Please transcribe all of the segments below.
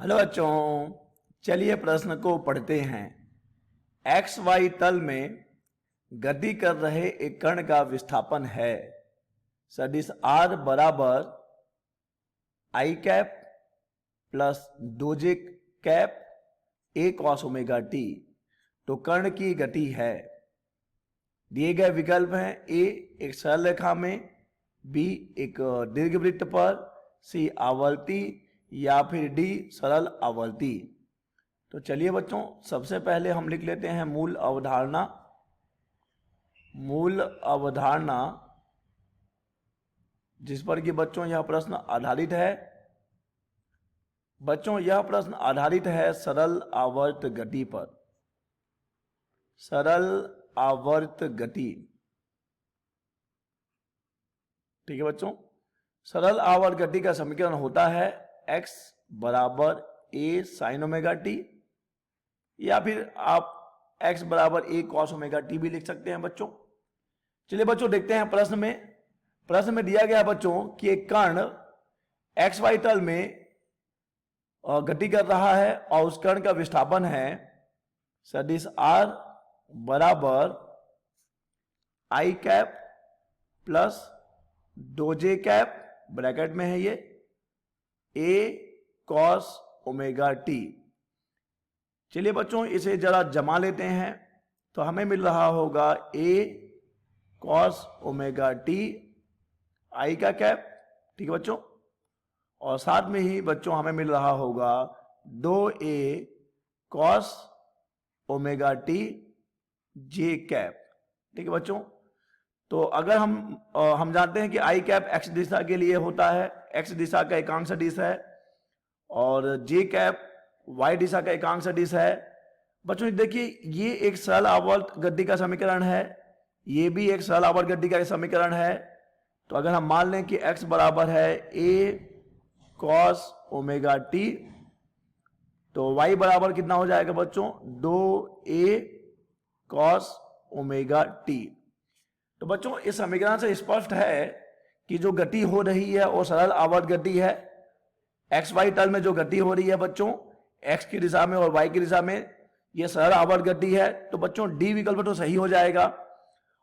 Hello बच्चों, चलिए प्रश्न को पढ़ते हैं। एक्स वाई तल में गति कर रहे एक कण का विस्थापन है सदिश आर बराबर i cap plus 2j cap a cos omega t. तो कण की गति है। दिए गए विकल्प हैं ए एक सरल रेखा में, बी एक दीर्घवृत्त पर, सी आवर्ती या फिर डी सरल आवर्ती। तो चलिए बच्चों, सबसे पहले हम लिख लेते हैं मूल अवधारणा। मूल अवधारणा जिस पर कि बच्चों यह प्रश्न आधारित है। बच्चों यह प्रश्न आधारित है सरल आवर्त गति पर। सरल आवर्त गति, ठीक है बच्चों। सरल आवर्त गति का समीकरण होता है x बराबर a साइन ओमेगा टी, या फिर आप x बराबर a कॉस ओमेगा टी भी लिख सकते हैं बच्चों। चलिए बच्चों देखते हैं प्रश्न में दिया गया बच्चों कि एक कण एक्स वाई तल में गति कर रहा है और उस कण का विस्थापन है सदिश r बराबर i cap plus 2j cap, bracket में है ये, a कॉस ओमेगा टी। चलिए बच्चों इसे जरा जमा लेते हैं तो हमें मिल रहा होगा a cos omega T I का कैप, ठीक है बच्चों, और साथ में ही बच्चों हमें मिल रहा होगा 2a कॉस ओमेगा टी जे कैप, ठीक है बच्चों। तो अगर हम जानते हैं कि आई कैप एक्स दिशा के लिए होता है, एक्स दिशा का एकांक सदिश है, और जे कैप वाई दिशा का एकांक सदिश है। बच्चों देखिए ये एक सरल आवर्त गति का समीकरण है, ये भी एक सरल आवर्त गति का समीकरण है। तो अगर हम मान लें कि x बराबर है a कॉस ओमेगा टी, तो y बराबर कितना हो जाएगा बच्चों, 2a कॉस ओमेगा टी। तो बच्चों इस समीकरण से स्पष्ट है कि जो गति हो रही है वो सरल आवर्त गति है। एक्स वाई तल में जो गति हो रही है बच्चों x की दिशा में और y की दिशा में, ये सरल आवर्त गति है। तो बच्चों डी विकल्प तो सही हो जाएगा।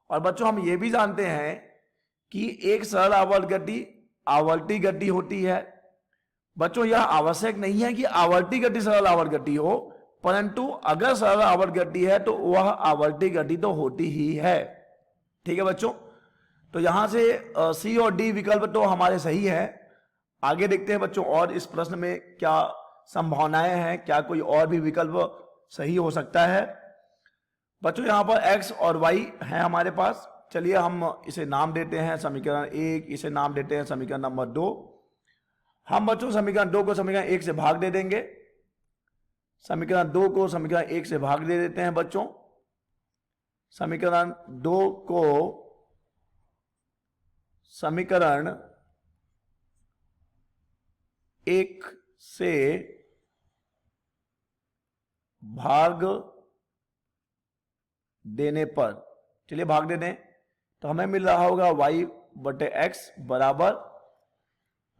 और बच्चों हम ये भी जानते हैं कि एक सरल आवर्त गति आवर्ती गति होती है। बच्चों यह आवश्यक नहीं है कि आवर्ती गति सरल आवर्त गति हो, परंतु अगर सरल आवर्त गति है तो वह आवर्ती गति तो होती ही है, ठीक है बच्चों। तो यहां से सी और डी विकल्प तो हमारे सही है। आगे देखते हैं बच्चों और इस प्रश्न में क्या संभावनाएं हैं, क्या कोई और भी विकल्प सही हो सकता है। बच्चों यहां पर x और y है हमारे पास। चलिए हम इसे नाम देते हैं समीकरण 1, इसे नाम देते हैं समीकरण नंबर 2। हम बच्चों समीकरण 2 को समीकरण 1 से भाग दे देंगे, समीकरण 2 को समीकरण 1 से भाग दे देते हैं बच्चों। समीकरण 2 को समीकरण 1 से भाग देने पर, चलिए भाग दे दें, तो हमें मिल रहा होगा y बटे x बराबर,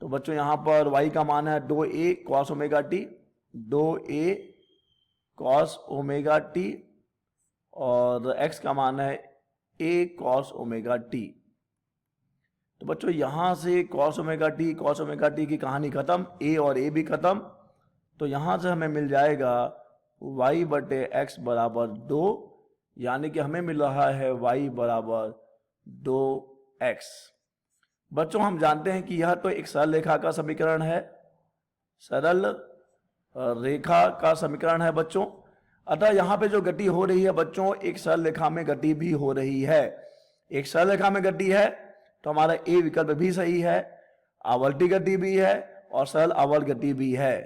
तो बच्चों यहां पर y का मान है 2a cos omega T, 2a cos omega T, और x का मान है a कॉस ओमेगा टी। तो बच्चों यहां से कॉस ओमेगा टी की कहानी खत्म, a और a भी खत्म। तो यहां से हमें मिल जाएगा y बटे x बराबर 2, यानी कि हमें मिल रहा है y बराबर 2x। बच्चों हम जानते हैं कि यह तो एक सरल रेखा का समीकरण है, सरल रेखा का समीकरण है बच्चों। अतः यहां पे जो गति हो रही है बच्चों, एक सरल रेखा में गति भी हो रही है। एक सरल रेखा में गति है तो हमारा ए विकल्प भी सही है, आवर्ती गति भी है और सरल आवर्त गति भी है।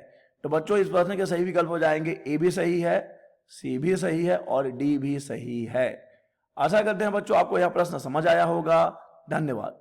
तो बच्चों इस प्रश्न के सही विकल्प हो जाएंगे ए भी सही है, सी भी सही है और डी भी सही है। आशा करते हैं बच्चों आपको यह प्रश्न समझ आया होगा। धन्यवाद।